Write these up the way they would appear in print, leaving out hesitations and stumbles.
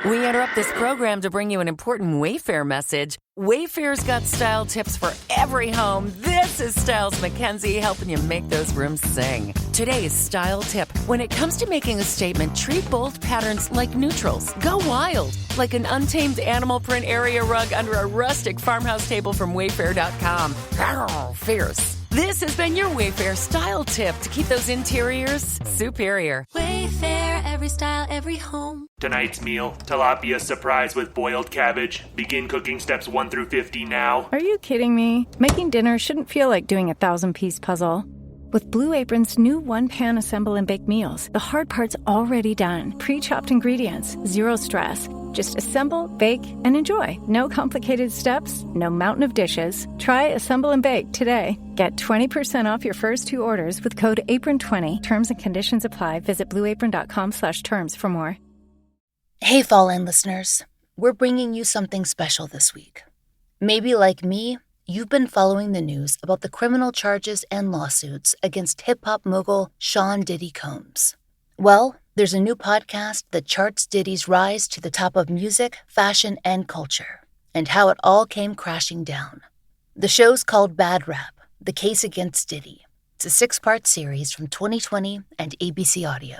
We interrupt this program to bring you an important Wayfair message. Wayfair's got style tips for every home. This is Styles McKenzie helping you make those rooms sing. Today's style tip. When it comes to making a statement, treat bold patterns like neutrals. Go wild, like an untamed animal print area rug under a rustic farmhouse table from Wayfair.com. Fierce. This has been your Wayfair style tip to keep those interiors superior. Wayfair, every style, every home. Tonight's meal, tilapia surprise with boiled cabbage. Begin cooking steps 1 through 50 now. Are you kidding me? Making dinner shouldn't feel like doing a 1,000-piece puzzle. With Blue Apron's new one-pan assemble and bake meals, the hard part's already done. Pre-chopped ingredients, zero stress. Just assemble, bake, and enjoy. No complicated steps, no mountain of dishes. Try Assemble and Bake today. Get 20% off your first 2 orders with code APRON20. Terms and conditions apply. Visit blueapron.com/terms for more. Hey, Fall In listeners. We're bringing you something special this week. Maybe like me, you've been following the news about the criminal charges and lawsuits against hip-hop mogul Sean Diddy Combs. Well, there's a new podcast that charts Diddy's rise to the top of music, fashion, and culture, and how it all came crashing down. The show's called Bad Rap, The Case Against Diddy. It's a 6-part series from 2020 and ABC Audio.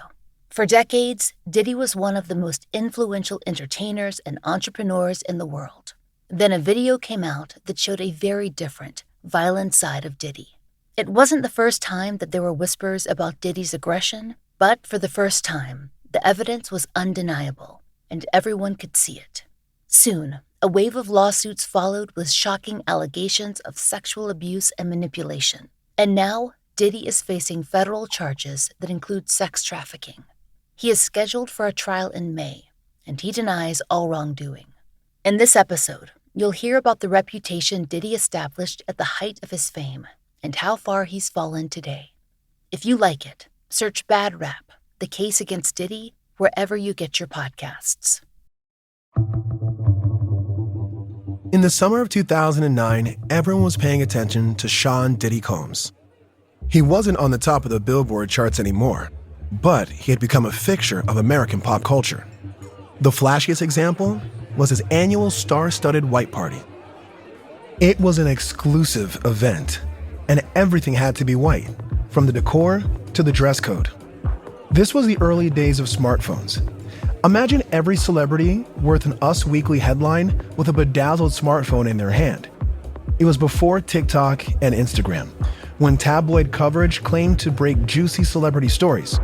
For decades, Diddy was one of the most influential entertainers and entrepreneurs in the world. Then a video came out that showed a very different, violent side of Diddy. It wasn't the first time that there were whispers about Diddy's aggression, but for the first time, the evidence was undeniable, and everyone could see it. Soon, a wave of lawsuits followed with shocking allegations of sexual abuse and manipulation. And now, Diddy is facing federal charges that include sex trafficking. He is scheduled for a trial in May, and he denies all wrongdoing. In this episode, you'll hear about the reputation Diddy established at the height of his fame and how far he's fallen today. If you like it, search Bad Rap, The Case Against Diddy, wherever you get your podcasts. In the summer of 2009, everyone was paying attention to Sean Diddy Combs. He wasn't on the top of the Billboard charts anymore, but he had become a fixture of American pop culture. The flashiest example was his annual star-studded white party. It was an exclusive event, and everything had to be white, from the decor to the dress code. This was the early days of smartphones. Imagine every celebrity worth an Us Weekly headline with a bedazzled smartphone in their hand. It was before TikTok and Instagram, when tabloid coverage claimed to break juicy celebrity stories.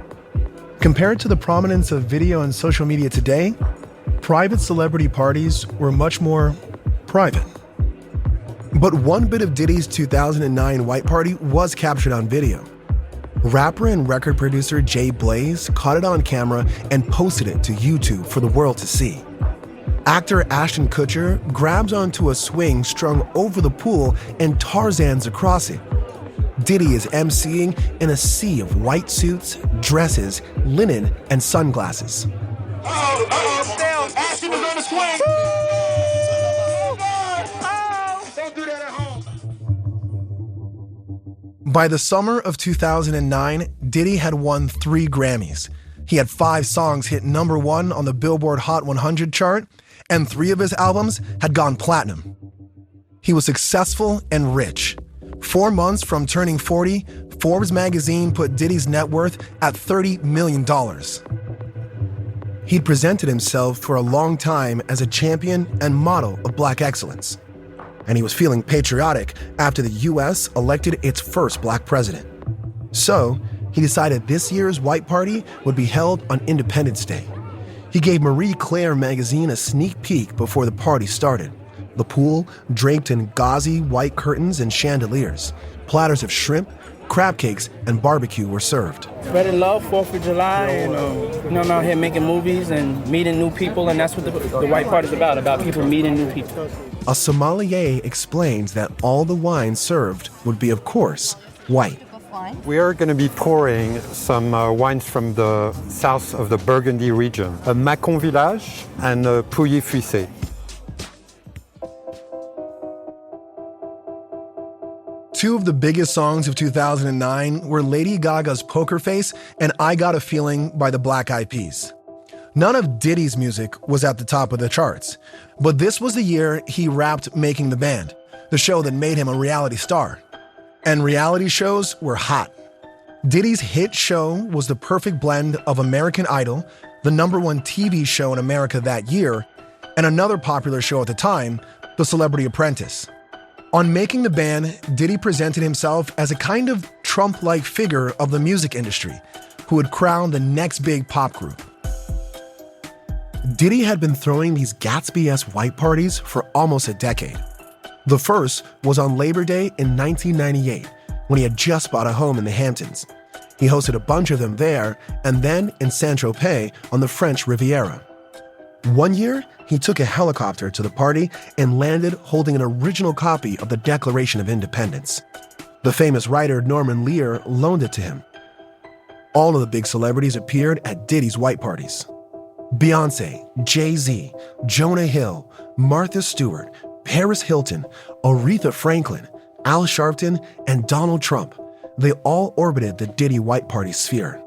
Compared to the prominence of video and social media today, private celebrity parties were much more private. But one bit of Diddy's 2009 white party was captured on video. Rapper and record producer Jay Blaze caught it on camera and posted it to YouTube for the world to see. Actor Ashton Kutcher grabs onto a swing strung over the pool and Tarzans across it. Diddy is emceeing in a sea of white suits, dresses, linen, and sunglasses. Ashton was on the swing. Don't do that at home. By the summer of 2009, Diddy had won 3 Grammys. He had 5 songs hit #1 on the Billboard Hot 100 chart, and 3 of his albums had gone platinum. He was successful and rich. 4 months from turning 40, Forbes magazine put Diddy's net worth at $30 million. He'd presented himself for a long time as a champion and model of black excellence. And he was feeling patriotic after the U.S. elected its first black president. So, he decided this year's white party would be held on Independence Day. He gave Marie Claire magazine a sneak peek before the party started. The pool, draped in gauzy white curtains and chandeliers. Platters of shrimp, crab cakes, and barbecue were served. Spreading love, 4th of July, and I'm out here making movies and meeting new people, and that's what the white part is about people meeting new people. A sommelier explains that all the wine served would be, of course, white. We are going to be pouring some wines from the south of the Burgundy region, a Macon Village and a Pouilly Fuissé. Two of the biggest songs of 2009 were Lady Gaga's Poker Face and I Got a Feeling by the Black Eyed Peas. None of Diddy's music was at the top of the charts, but this was the year he rapped Making the Band, the show that made him a reality star. And reality shows were hot. Diddy's hit show was the perfect blend of American Idol, the #1 TV show in America that year, and another popular show at the time, The Celebrity Apprentice. On Making the Band, Diddy presented himself as a kind of Trump-like figure of the music industry who would crown the next big pop group. Diddy had been throwing these Gatsby-esque white parties for almost a decade. The first was on Labor Day in 1998, when he had just bought a home in the Hamptons. He hosted a bunch of them there and then in Saint-Tropez on the French Riviera. One year, he took a helicopter to the party and landed holding an original copy of the Declaration of Independence. The famous writer Norman Lear loaned it to him. All of the big celebrities appeared at Diddy's white parties. Beyoncé, Jay-Z, Jonah Hill, Martha Stewart, Paris Hilton, Aretha Franklin, Al Sharpton, and Donald Trump. They all orbited the Diddy white party sphere.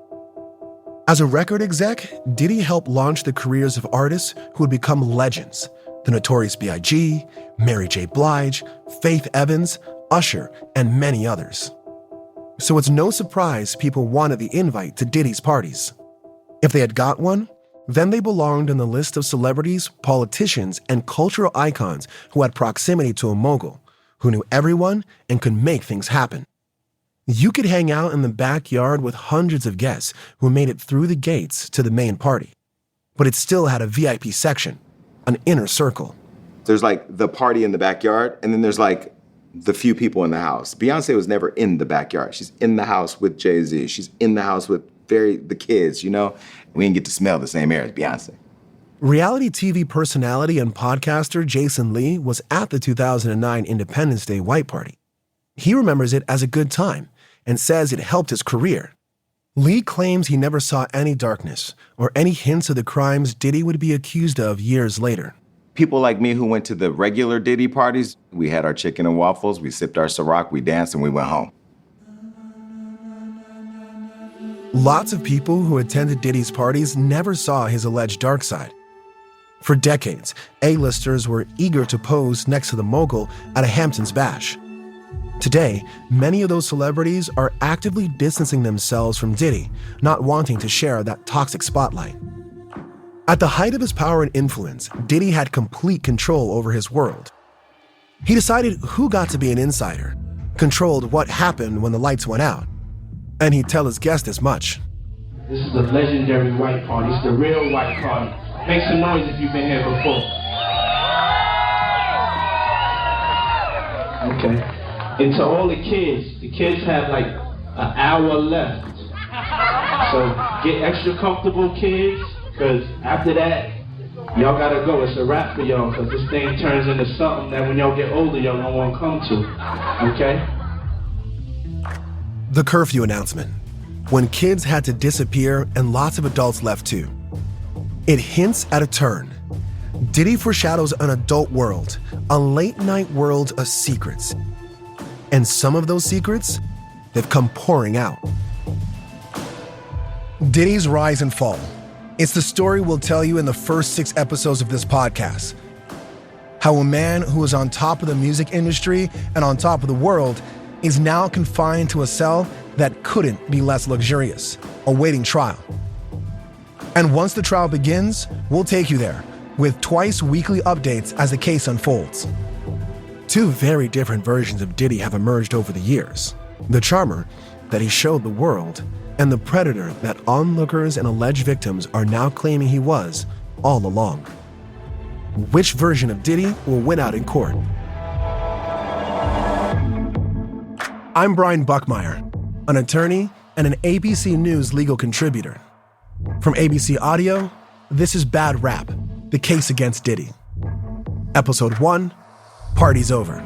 As a record exec, Diddy helped launch the careers of artists who would become legends: the Notorious B.I.G., Mary J. Blige, Faith Evans, Usher, and many others. So it's no surprise people wanted the invite to Diddy's parties. If they had got one, then they belonged in the list of celebrities, politicians, and cultural icons who had proximity to a mogul, who knew everyone and could make things happen. You could hang out in the backyard with hundreds of guests who made it through the gates to the main party. But it still had a VIP section, an inner circle. There's like the party in the backyard, and then there's like the few people in the house. Beyonce was never in the backyard. She's in the house with Jay-Z. She's in the house with the kids, you know? We didn't get to smell the same air as Beyonce. Reality TV personality and podcaster Jason Lee was at the 2009 Independence Day white party. He remembers it as a good time and says it helped his career. Lee claims he never saw any darkness or any hints of the crimes Diddy would be accused of years later. People like me who went to the regular Diddy parties, we had our chicken and waffles, we sipped our Ciroc, we danced, and we went home. Lots of people who attended Diddy's parties never saw his alleged dark side. For decades, A-listers were eager to pose next to the mogul at a Hamptons bash. Today, many of those celebrities are actively distancing themselves from Diddy, not wanting to share that toxic spotlight. At the height of his power and influence, Diddy had complete control over his world. He decided who got to be an insider, controlled what happened when the lights went out, and he'd tell his guests as much. This is the legendary white party. It's the real white party. Make some noise if you've been here before. Okay. And to all the kids have like an hour left. So get extra comfortable, kids, because after that, y'all gotta go. It's a wrap for y'all, because this thing turns into something that when y'all get older, y'all don't want to come to. Okay? The curfew announcement, when kids had to disappear and lots of adults left too. It hints at a turn. Diddy foreshadows an adult world, a late-night world of secrets. And some of those secrets, they've come pouring out. Diddy's rise and fall. It's the story we'll tell you in the first 6 episodes of this podcast. How a man who was on top of the music industry and on top of the world is now confined to a cell that couldn't be less luxurious, awaiting trial. And once the trial begins, we'll take you there with twice weekly updates as the case unfolds. 2 very different versions of Diddy have emerged over the years. The charmer that he showed the world, and the predator that onlookers and alleged victims are now claiming he was all along. Which version of Diddy will win out in court? I'm Brian Buckmire, an attorney and an ABC News legal contributor. From ABC Audio, this is Bad Rap, the Case Against Diddy. Episode 1, Party's Over.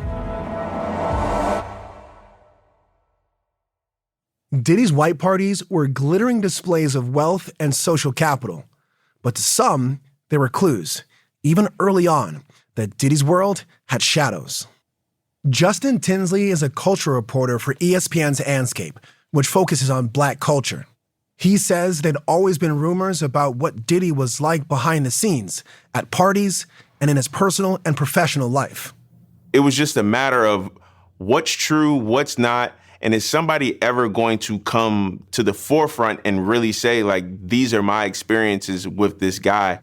Diddy's white parties were glittering displays of wealth and social capital, but to some, they were clues, even early on, that Diddy's world had shadows. Justin Tinsley is a culture reporter for ESPN's Andscape, which focuses on Black culture. He says there'd always been rumors about what Diddy was like behind the scenes, at parties, and in his personal and professional life. It was just a matter of what's true, what's not, and is somebody ever going to come to the forefront and really say, like, these are my experiences with this guy?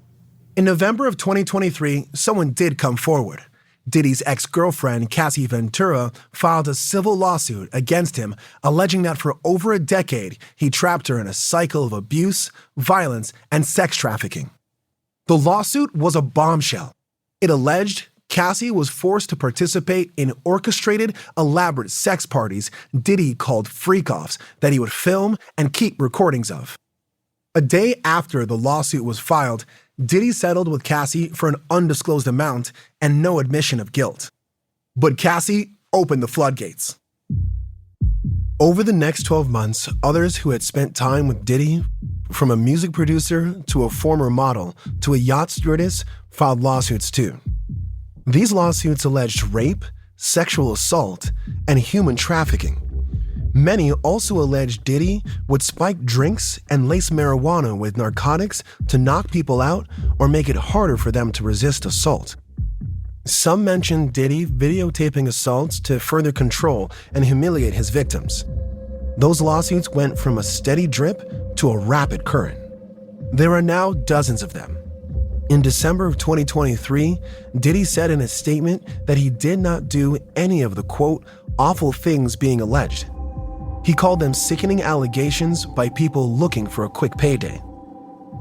In November of 2023, someone did come forward. Diddy's ex-girlfriend, Cassie Ventura, filed a civil lawsuit against him, alleging that for over a decade, he trapped her in a cycle of abuse, violence, and sex trafficking. The lawsuit was a bombshell. It alleged Cassie was forced to participate in orchestrated, elaborate sex parties Diddy called freak-offs that he would film and keep recordings of. A day after the lawsuit was filed, Diddy settled with Cassie for an undisclosed amount and no admission of guilt. But Cassie opened the floodgates. Over the next 12 months, others who had spent time with Diddy, from a music producer to a former model to a yacht stewardess, filed lawsuits too. These lawsuits alleged rape, sexual assault, and human trafficking. Many also alleged Diddy would spike drinks and lace marijuana with narcotics to knock people out or make it harder for them to resist assault. Some mentioned Diddy videotaping assaults to further control and humiliate his victims. Those lawsuits went from a steady drip to a rapid current. There are now dozens of them. In December of 2023, Diddy said in a statement that he did not do any of the, quote, awful things being alleged. He called them sickening allegations by people looking for a quick payday.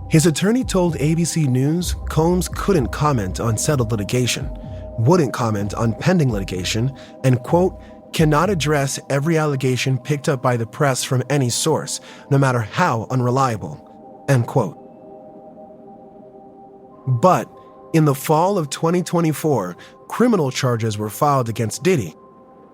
His attorney told ABC News Combs couldn't comment on settled litigation, wouldn't comment on pending litigation, and, quote, cannot address every allegation picked up by the press from any source, no matter how unreliable, end quote. But in the fall of 2024, criminal charges were filed against Diddy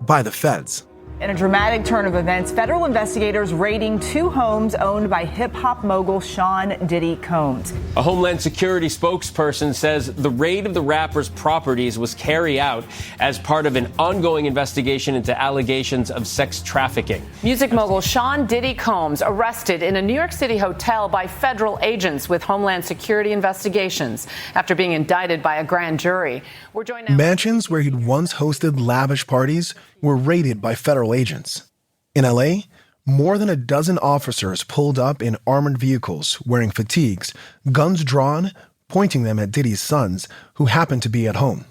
by the feds. In a dramatic turn of events, federal investigators raiding 2 homes owned by hip-hop mogul Sean Diddy Combs. A Homeland Security spokesperson says the raid of the rapper's properties was carried out as part of an ongoing investigation into allegations of sex trafficking. Music mogul Sean Diddy Combs arrested in a New York City hotel by federal agents with Homeland Security investigations after being indicted by a grand jury. We're joined now. Mansions where he'd once hosted lavish parties were raided by federal agents. In LA, more than a dozen officers pulled up in armored vehicles wearing fatigues, guns drawn, pointing them at Diddy's sons, who happened to be at home.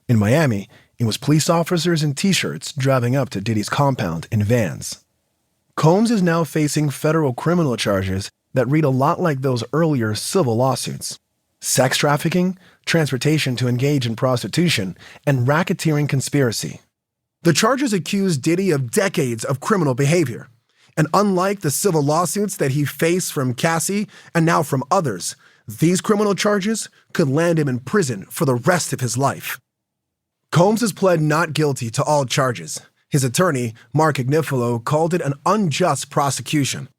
In Miami, it was police officers in T-shirts driving up to Diddy's compound in vans. Combs is now facing federal criminal charges that read a lot like those earlier civil lawsuits: sex trafficking, transportation to engage in prostitution, and racketeering conspiracy. The charges accuse Diddy of decades of criminal behavior. And unlike the civil lawsuits that he faced from Cassie and now from others, these criminal charges could land him in prison for the rest of his life. Combs has pled not guilty to all charges. His attorney, Mark Agnifilo, called it an unjust prosecution.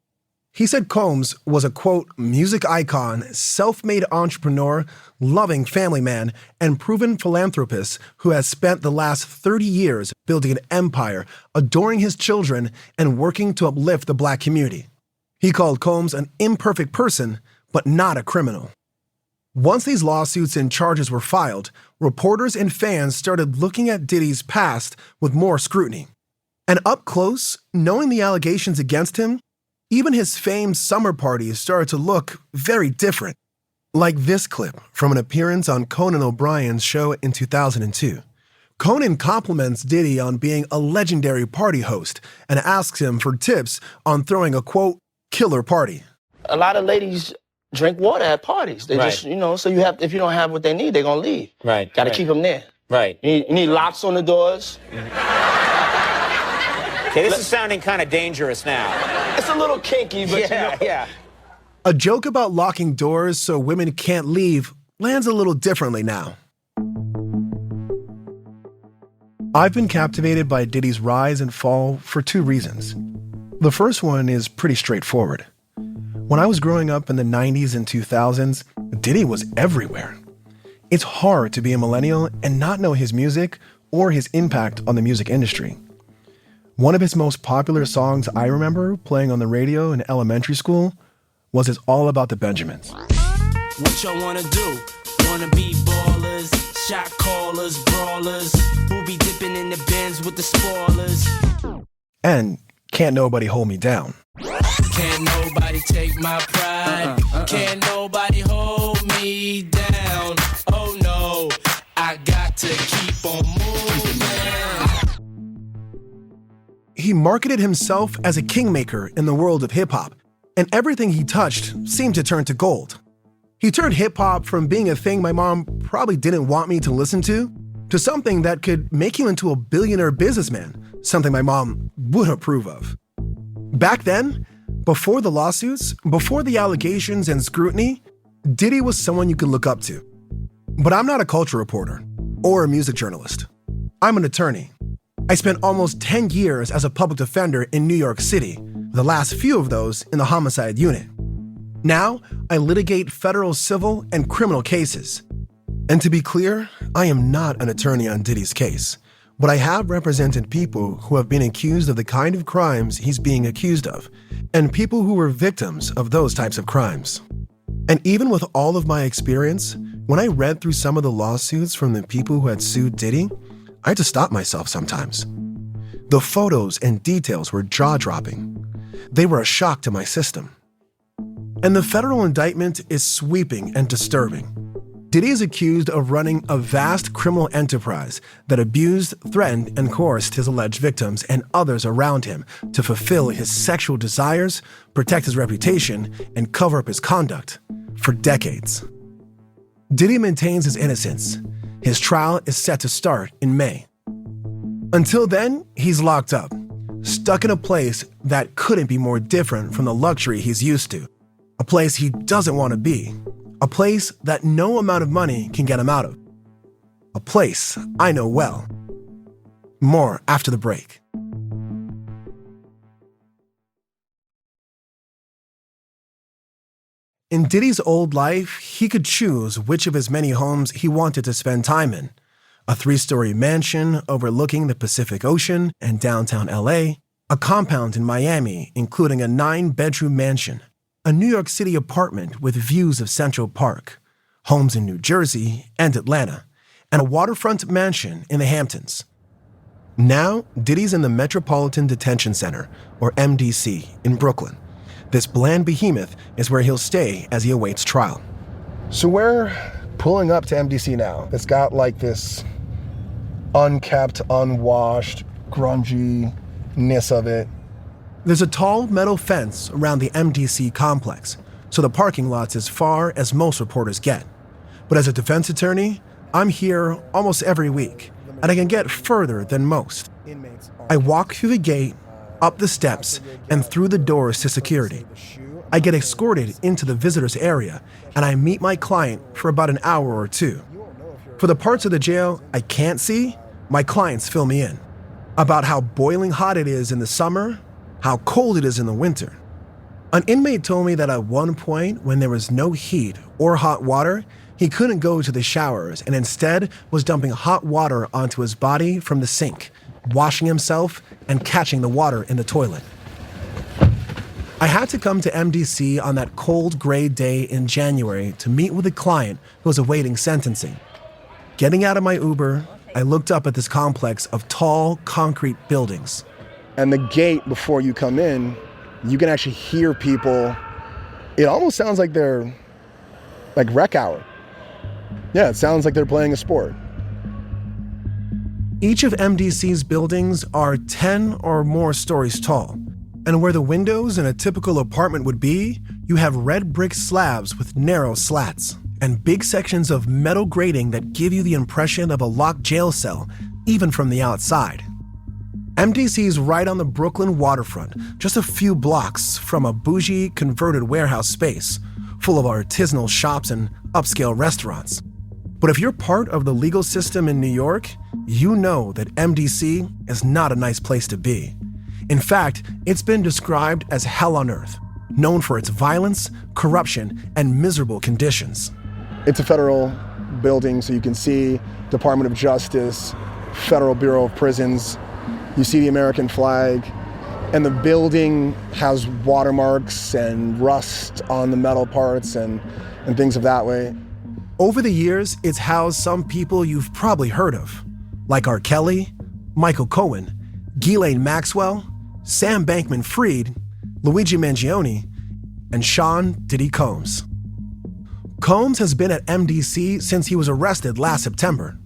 He said Combs was a, quote, music icon, self-made entrepreneur, loving family man, and proven philanthropist who has spent the last 30 years building an empire, adoring his children, and working to uplift the Black community. He called Combs an imperfect person, but not a criminal. Once these lawsuits and charges were filed, reporters and fans started looking at Diddy's past with more scrutiny. And up close, knowing the allegations against him, even his famed summer parties started to look very different. Like this clip from an appearance on Conan O'Brien's show in 2002. Conan compliments Diddy on being a legendary party host and asks him for tips on throwing a, quote, killer party. A lot of ladies drink water at parties. They just, so you have, if you don't have what they need, they're gonna leave. Right. Gotta keep them there. Right. You need locks on the doors. Okay, this is sounding kind of dangerous now. It's a little kinky, but yeah. A joke about locking doors so women can't leave lands a little differently now. I've been captivated by Diddy's rise and fall for 2 reasons. The first one is pretty straightforward. When I was growing up in the 90s and 2000s, Diddy was everywhere. It's hard to be a millennial and not know his music or his impact on the music industry. One of his most popular songs I remember playing on the radio in elementary school was his All About the Benjamins. What y'all wanna do? Wanna be ballers, shot callers, brawlers, who be dipping in the bins with the spoilers. And Can't Nobody Hold Me Down. Can't nobody take my pride. Can't nobody hold me down. Oh no, I got to keep on moving. He marketed himself as a kingmaker in the world of hip-hop, and everything he touched seemed to turn to gold. He turned hip-hop from being a thing my mom probably didn't want me to listen to something that could make you into a billionaire businessman, something my mom would approve of. Back then, before the lawsuits, before the allegations and scrutiny, Diddy was someone you could look up to. But I'm not a culture reporter or a music journalist. I'm an attorney. I spent almost 10 years as a public defender in New York City, the last few of those in the homicide unit. Now, I litigate federal civil and criminal cases. And to be clear, I am not an attorney on Diddy's case, but I have represented people who have been accused of the kind of crimes he's being accused of, and people who were victims of those types of crimes. And even with all of my experience, when I read through some of the lawsuits from the people who had sued Diddy, I had to stop myself sometimes. The photos and details were jaw-dropping. They were a shock to my system. And the federal indictment is sweeping and disturbing. Diddy is accused of running a vast criminal enterprise that abused, threatened, and coerced his alleged victims and others around him to fulfill his sexual desires, protect his reputation, and cover up his conduct for decades. Diddy maintains his innocence. His trial is set to start in May. Until then, he's locked up, stuck in a place that couldn't be more different from the luxury he's used to, a place he doesn't want to be, a place that no amount of money can get him out of. A place I know well. More after the break. In Diddy's old life, he could choose which of his many homes he wanted to spend time in. A 3-story mansion overlooking the Pacific Ocean and downtown LA, a compound in Miami including a 9-bedroom mansion, a New York City apartment with views of Central Park, homes in New Jersey and Atlanta, and a waterfront mansion in the Hamptons. Now, Diddy's in the Metropolitan Detention Center, or MDC, in Brooklyn. This bland behemoth is where he'll stay as he awaits trial. So we're pulling up to MDC now. It's got like this unkept, unwashed, grunginess of it. There's a tall metal fence around the MDC complex, so the parking lot's as far as most reporters get. But as a defense attorney, I'm here almost every week, and I can get further than most. I walk through the gate, up the steps, and through the doors to security. I get escorted into the visitors area, and I meet my client for about an hour or two. For the parts of the jail I can't see, my clients fill me in. About how boiling hot it is in the summer, how cold it is in the winter. An inmate told me that at one point, when there was no heat or hot water, he couldn't go to the showers and instead was dumping hot water onto his body from the sink, washing himself and catching the water in the toilet. I had to come to MDC on that cold, gray day in January to meet with a client who was awaiting sentencing. Getting out of my Uber, I looked up at this complex of tall, concrete buildings. And the gate before you come in, you can actually hear people. It almost sounds like they're like rec hour. Yeah, it sounds like they're playing a sport. Each of MDC's buildings are 10 or more stories tall. And where the windows in a typical apartment would be, you have red brick slabs with narrow slats and big sections of metal grating that give you the impression of a locked jail cell, even from the outside. MDC is right on the Brooklyn waterfront, just a few blocks from a bougie converted warehouse space, full of artisanal shops and upscale restaurants. But if you're part of the legal system in New York, you know that MDC is not a nice place to be. In fact, it's been described as hell on earth, known for its violence, corruption, and miserable conditions. It's a federal building, so you can see Department of Justice, Federal Bureau of Prisons. You see the American flag. And the building has watermarks and rust on the metal parts and things of that way. Over the years, it's housed some people you've probably heard of, like R. Kelly, Michael Cohen, Ghislaine Maxwell, Sam Bankman-Fried, Luigi Mangione, and Sean Diddy Combs. Combs has been at MDC since he was arrested last September.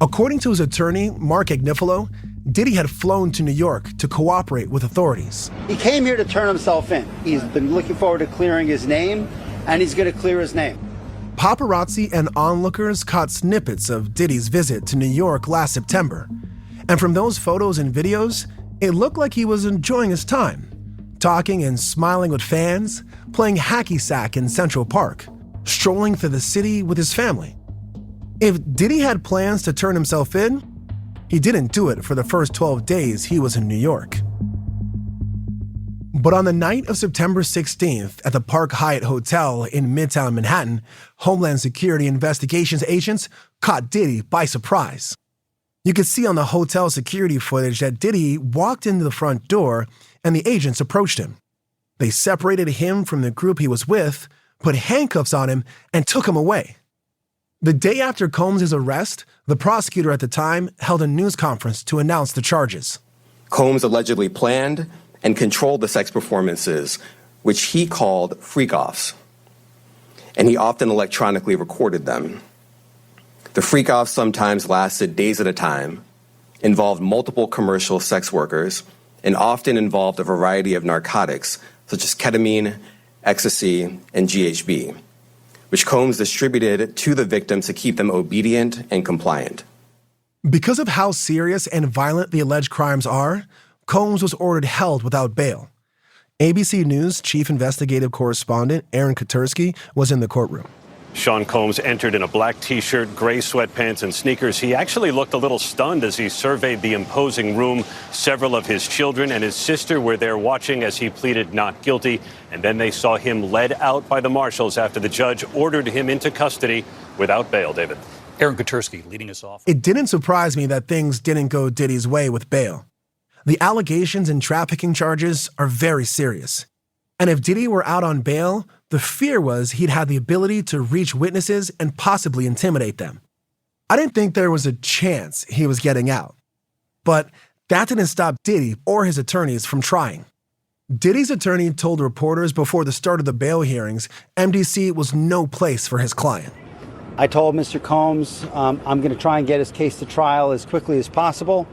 According to his attorney, Mark Agnifilo, Diddy had flown to New York to cooperate with authorities. He came here to turn himself in. He's been looking forward to clearing his name, and he's going to clear his name. Paparazzi and onlookers caught snippets of Diddy's visit to New York last September. And from those photos and videos, it looked like he was enjoying his time, talking and smiling with fans, playing hacky sack in Central Park, strolling through the city with his family. If Diddy had plans to turn himself in, he didn't do it for the first 12 days he was in New York. But on the night of September 16th at the Park Hyatt Hotel in Midtown Manhattan, Homeland Security investigations agents caught Diddy by surprise. You could see on the hotel security footage that Diddy walked into the front door and the agents approached him. They separated him from the group he was with, put handcuffs on him, and took him away. The day after Combs' arrest, the prosecutor at the time held a news conference to announce the charges. Combs allegedly planned and controlled the sex performances, which he called freak-offs, and he often electronically recorded them. The freak-offs sometimes lasted days at a time, involved multiple commercial sex workers, and often involved a variety of narcotics such as ketamine, ecstasy, and GHB, which Combs distributed to the victims to keep them obedient and compliant. Because of how serious and violent the alleged crimes are, Combs was ordered held without bail. ABC News chief investigative correspondent Aaron Katursky was in the courtroom. Sean Combs entered in a black T-shirt, gray sweatpants, and sneakers. He actually looked a little stunned as he surveyed the imposing room. Several of his children and his sister were there watching as he pleaded not guilty. And then they saw him led out by the marshals after the judge ordered him into custody without bail, David. Aaron Katursky leading us off. It didn't surprise me that things didn't go Diddy's way with bail. The allegations and trafficking charges are very serious. And if Diddy were out on bail, the fear was he'd have the ability to reach witnesses and possibly intimidate them. I didn't think there was a chance he was getting out. But that didn't stop Diddy or his attorneys from trying. Diddy's attorney told reporters before the start of the bail hearings, MDC was no place for his client. I told Mr. Combs I'm going to try and get his case to trial as quickly as possible.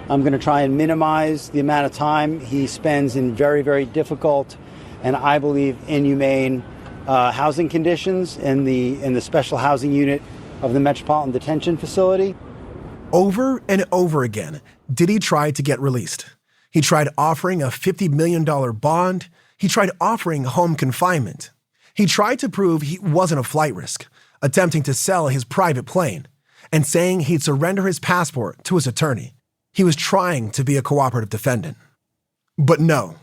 I'm going to try and minimize the amount of time he spends in very, very difficult and I believe inhumane housing conditions in the special housing unit of the Metropolitan Detention Facility. Over and over again, Diddy tried to get released. He tried offering a $50 million bond. He tried offering home confinement. He tried to prove he wasn't a flight risk, attempting to sell his private plane, and saying he'd surrender his passport to his attorney. He was trying to be a cooperative defendant. But no,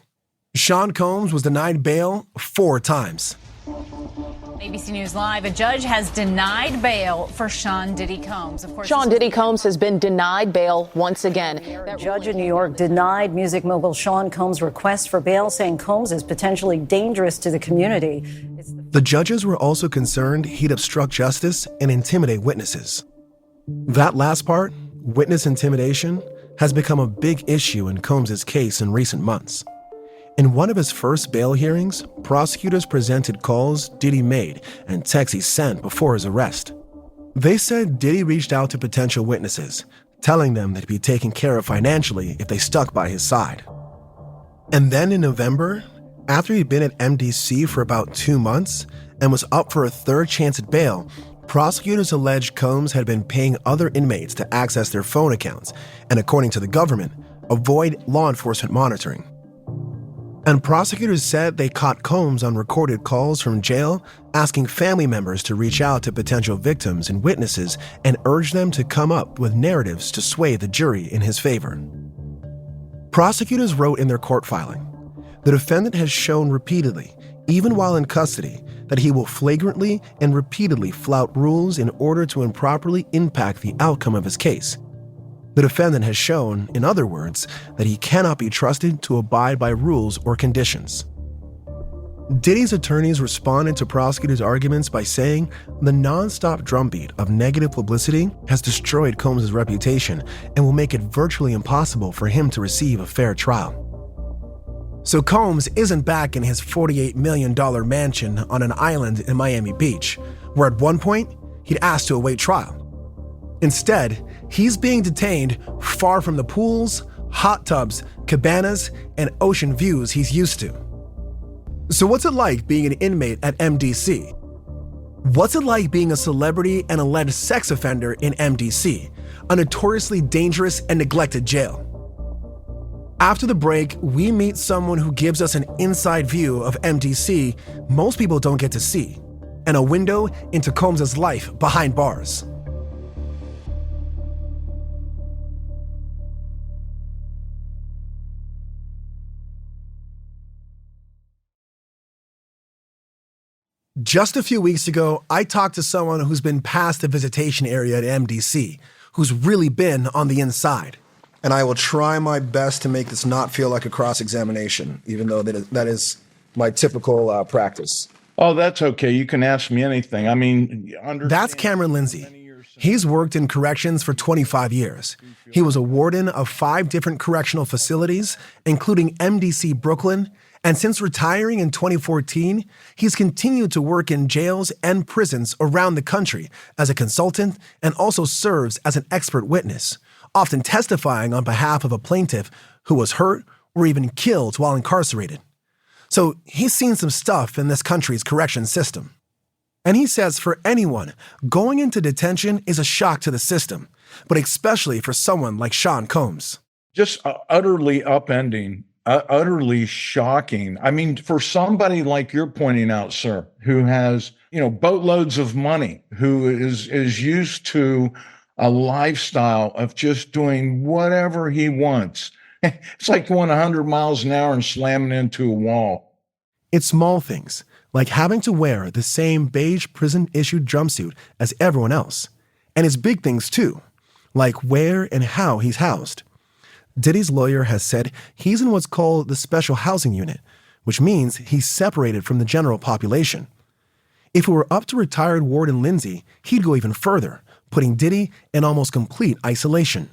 Sean Combs was denied bail 4 times. ABC News Live, a judge has denied bail for Sean Diddy Combs. Of course, Sean Diddy Combs has been denied bail once again. A judge in New York denied music mogul Sean Combs' request for bail, saying Combs is potentially dangerous to the community. The judges were also concerned he'd obstruct justice and intimidate witnesses. That last part, witness intimidation, has become a big issue in Combs' case in recent months. In one of his first bail hearings, prosecutors presented calls Diddy made and texts he sent before his arrest. They said Diddy reached out to potential witnesses, telling them they'd be taken care of financially if they stuck by his side. And then in November, after he'd been at MDC for about 2 months and was up for a third chance at bail, prosecutors alleged Combs had been paying other inmates to access their phone accounts and, according to the government, avoid law enforcement monitoring. And prosecutors said they caught Combs on recorded calls from jail asking family members to reach out to potential victims and witnesses and urge them to come up with narratives to sway the jury in his favor. Prosecutors wrote in their court filing, the defendant has shown repeatedly, even while in custody, that he will flagrantly and repeatedly flout rules in order to improperly impact the outcome of his case. The The defendant has shown, in other words, that he cannot be trusted to abide by rules or conditions. Diddy's attorneys responded to prosecutors' arguments by saying the nonstop drumbeat of negative publicity has destroyed Combs' reputation and will make it virtually impossible for him to receive a fair trial. So Combs isn't back in his $48 million mansion on an island in Miami Beach, where at one point he'd asked to await trial. Instead, he's being detained far from the pools, hot tubs, cabanas, and ocean views he's used to. So what's it like being an inmate at MDC? What's it like being a celebrity and alleged sex offender in MDC, a notoriously dangerous and neglected jail? After the break, we meet someone who gives us an inside view of MDC most people don't get to see, and a window into Combs' life behind bars. Just a few weeks ago, I talked to someone who's been past the visitation area at MDC, who's really been on the inside. And I will try my best to make this not feel like a cross-examination, even though that is my typical practice. Oh, that's okay. You can ask me anything. I mean, That's Cameron Lindsay. He's worked in corrections for 25 years. He was a warden of 5 different correctional facilities, including MDC Brooklyn, and since retiring in 2014, he's continued to work in jails and prisons around the country as a consultant and also serves as an expert witness, often testifying on behalf of a plaintiff who was hurt or even killed while incarcerated. So he's seen some stuff in this country's correction system. And he says for anyone, going into detention is a shock to the system, but especially for someone like Sean Combs. Just utterly upending, utterly shocking. I mean, for somebody like you're pointing out, sir, who has, boatloads of money, who is used to a lifestyle of just doing whatever he wants. It's like going 100 miles an hour and slamming into a wall. It's small things, like having to wear the same beige prison-issued jumpsuit as everyone else. And it's big things too, like where and how he's housed. Diddy's lawyer has said he's in what's called the special housing unit, which means he's separated from the general population. If it were up to retired Warden Lindsay, he'd go even further, putting Diddy in almost complete isolation.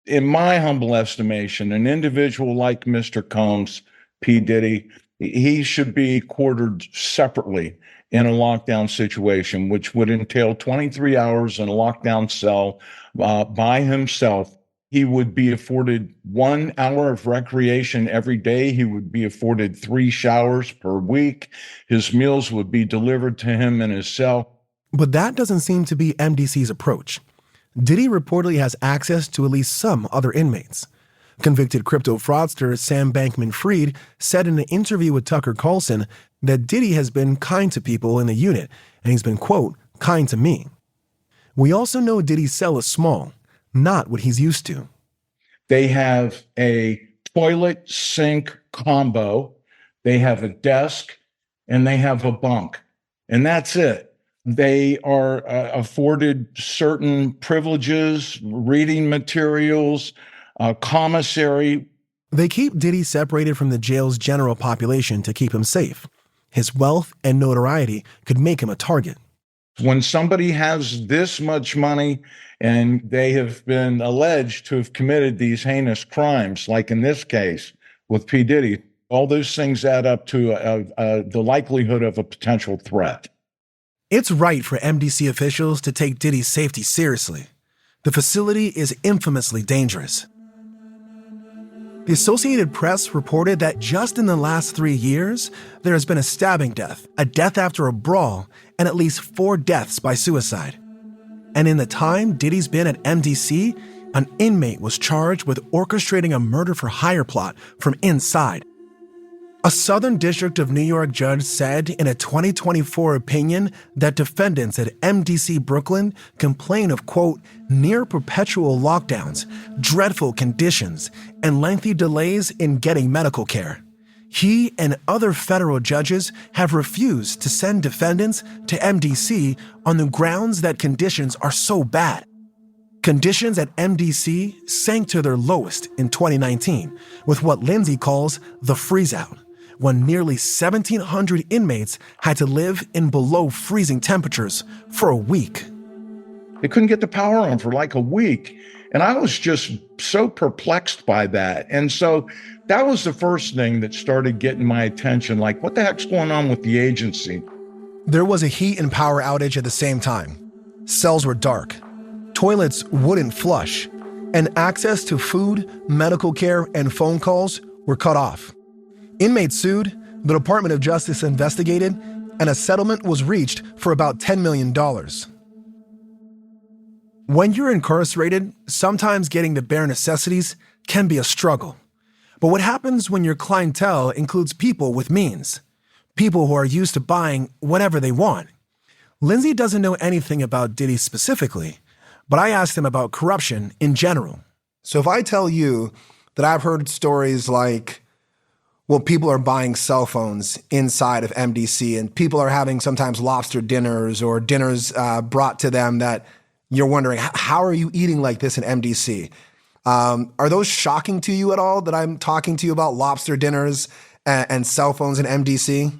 In my humble estimation, an individual like Mr. Combs, P. Diddy, he should be quartered separately in a lockdown situation, which would entail 23 hours in a lockdown cell by himself. He would be afforded 1 hour of recreation every day. He would be afforded 3 showers per week. His meals would be delivered to him in his cell. But that doesn't seem to be MDC's approach. Diddy reportedly has access to at least some other inmates. Convicted crypto fraudster Sam Bankman-Fried said in an interview with Tucker Carlson that Diddy has been kind to people in the unit, and he's been, quote, kind to me. We also know Diddy's cell is small, not what he's used to. They have a toilet sink combo, they have a desk, and they have a bunk, and that's it. They are afforded certain privileges, reading materials, commissary. They keep Diddy separated from the jail's general population to keep him safe. His wealth and notoriety could make him a target. When somebody has this much money and they have been alleged to have committed these heinous crimes, like in this case with P. Diddy, all those things add up to the likelihood of a potential threat. It's right for MDC officials to take Diddy's safety seriously. The facility is infamously dangerous. The Associated Press reported that just in the last 3 years, there has been a stabbing death, a death after a brawl, and at least 4 deaths by suicide. And in the time Diddy's been at MDC, an inmate was charged with orchestrating a murder-for-hire plot from inside. A Southern District of New York judge said in a 2024 opinion that defendants at MDC Brooklyn complain of, quote, near perpetual lockdowns, dreadful conditions, and lengthy delays in getting medical care. He and other federal judges have refused to send defendants to MDC on the grounds that conditions are so bad. Conditions at MDC sank to their lowest in 2019 with what Lindsay calls the freeze-out, when nearly 1,700 inmates had to live in below freezing temperatures for a week. They couldn't get the power on for like a week. And I was just so perplexed by that. And so that was the first thing that started getting my attention. Like, what the heck's going on with the agency? There was a heat and power outage at the same time. Cells were dark. Toilets wouldn't flush. And access to food, medical care, and phone calls were cut off. Inmates sued, the Department of Justice investigated, and a settlement was reached for about $10 million. When you're incarcerated, sometimes getting the bare necessities can be a struggle. But what happens when your clientele includes people with means? People who are used to buying whatever they want. Lindsay doesn't know anything about Diddy specifically, but I asked him about corruption in general. So if I tell you that I've heard stories like, well, people are buying cell phones inside of MDC and people are having sometimes lobster dinners or dinners brought to them that you're wondering, how are you eating like this in MDC? Are those shocking to you at all that I'm talking to you about lobster dinners and cell phones in MDC?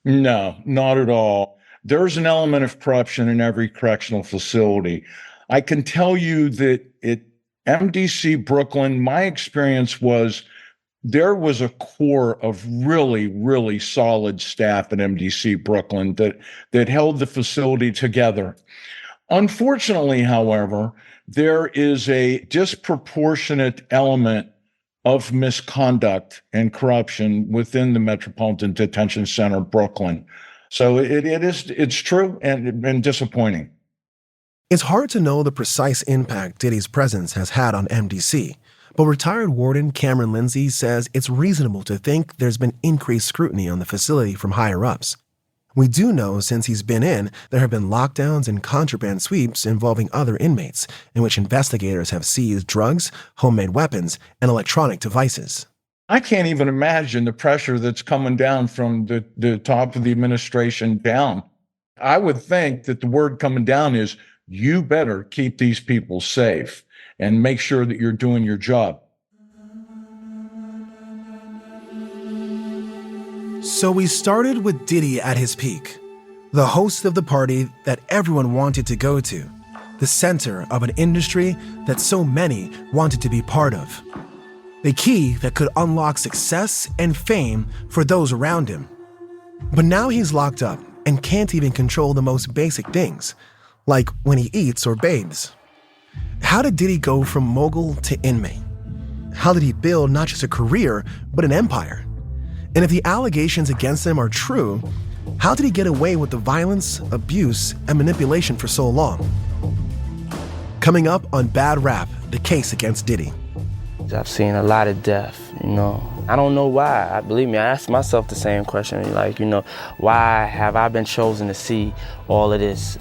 No, not at all. There's an element of corruption in every correctional facility. I can tell you that at MDC Brooklyn, my experience was there was a core of really, really solid staff at MDC Brooklyn that held the facility together. Unfortunately, however, there is a disproportionate element of misconduct and corruption within the Metropolitan Detention Center, Brooklyn. So it's true and disappointing. It's hard to know the precise impact Diddy's presence has had on MDC, but retired warden Cameron Lindsay says it's reasonable to think there's been increased scrutiny on the facility from higher-ups. We do know since he's been in, there have been lockdowns and contraband sweeps involving other inmates, in which investigators have seized drugs, homemade weapons, and electronic devices. I can't even imagine the pressure that's coming down from the top of the administration down. I would think that the word coming down is, you better keep these people safe and make sure that you're doing your job. So we started with Diddy at his peak, the host of the party that everyone wanted to go to, the center of an industry that so many wanted to be part of, the key that could unlock success and fame for those around him. But now he's locked up and can't even control the most basic things, like when he eats or bathes. How did Diddy go from mogul to inmate? How did he build not just a career, but an empire? And if the allegations against him are true, how did he get away with the violence, abuse, and manipulation for so long? Coming up on Bad Rap, the case against Diddy. I've seen a lot of death, I don't know why. Believe me, I ask myself the same question, why have I been chosen to see all of this,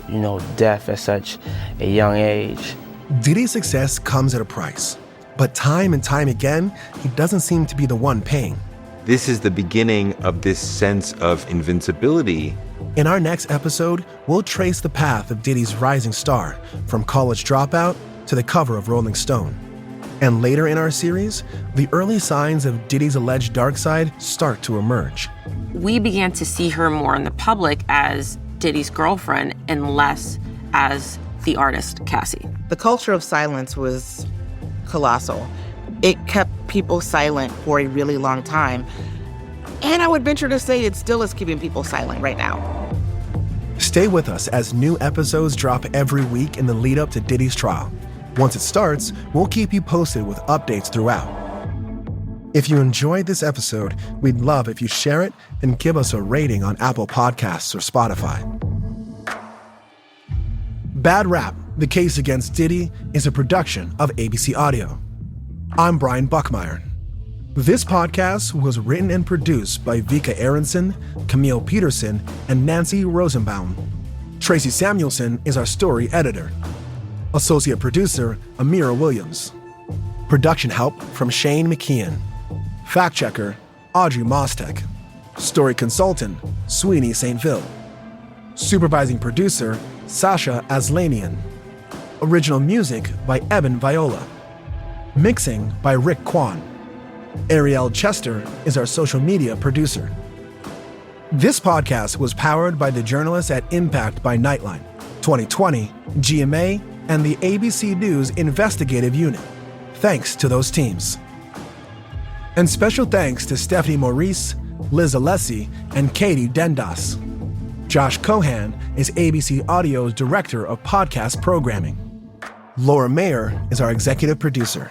death at such a young age? Diddy's success comes at a price, but time and time again, he doesn't seem to be the one paying. This is the beginning of this sense of invincibility. In our next episode, we'll trace the path of Diddy's rising star, from college dropout to the cover of Rolling Stone. And later in our series, the early signs of Diddy's alleged dark side start to emerge. We began to see her more in the public as Diddy's girlfriend and less as the artist, Cassie. The culture of silence was colossal. It kept people silent for a really long time. And I would venture to say it still is keeping people silent right now. Stay with us as new episodes drop every week in the lead up to Diddy's trial. Once it starts, we'll keep you posted with updates throughout. If you enjoyed this episode, we'd love if you share it and give us a rating on Apple Podcasts or Spotify. Bad Rap, the case against Diddy, is a production of ABC Audio. I'm Brian Buckmire. This podcast was written and produced by Vika Aronson, Camille Peterson, and Nancy Rosenbaum. Tracy Samuelson is our story editor. Associate producer, Amira Williams. Production help from Shane McKeon. Fact checker, Audrey Mostek. Story consultant, Sweeney St. Phil. Supervising producer, Sasha Aslanian. Original music by Evan Viola. Mixing by Rick Kwan. Ariel Chester is our social media producer. This podcast was powered by the journalists at Impact by Nightline, 2020, GMA, and the ABC News Investigative Unit. Thanks to those teams. And special thanks to Stephanie Maurice, Liz Alessi, and Katie Dendas. Josh Cohan is ABC Audio's Director of Podcast Programming. Laura Mayer is our executive producer.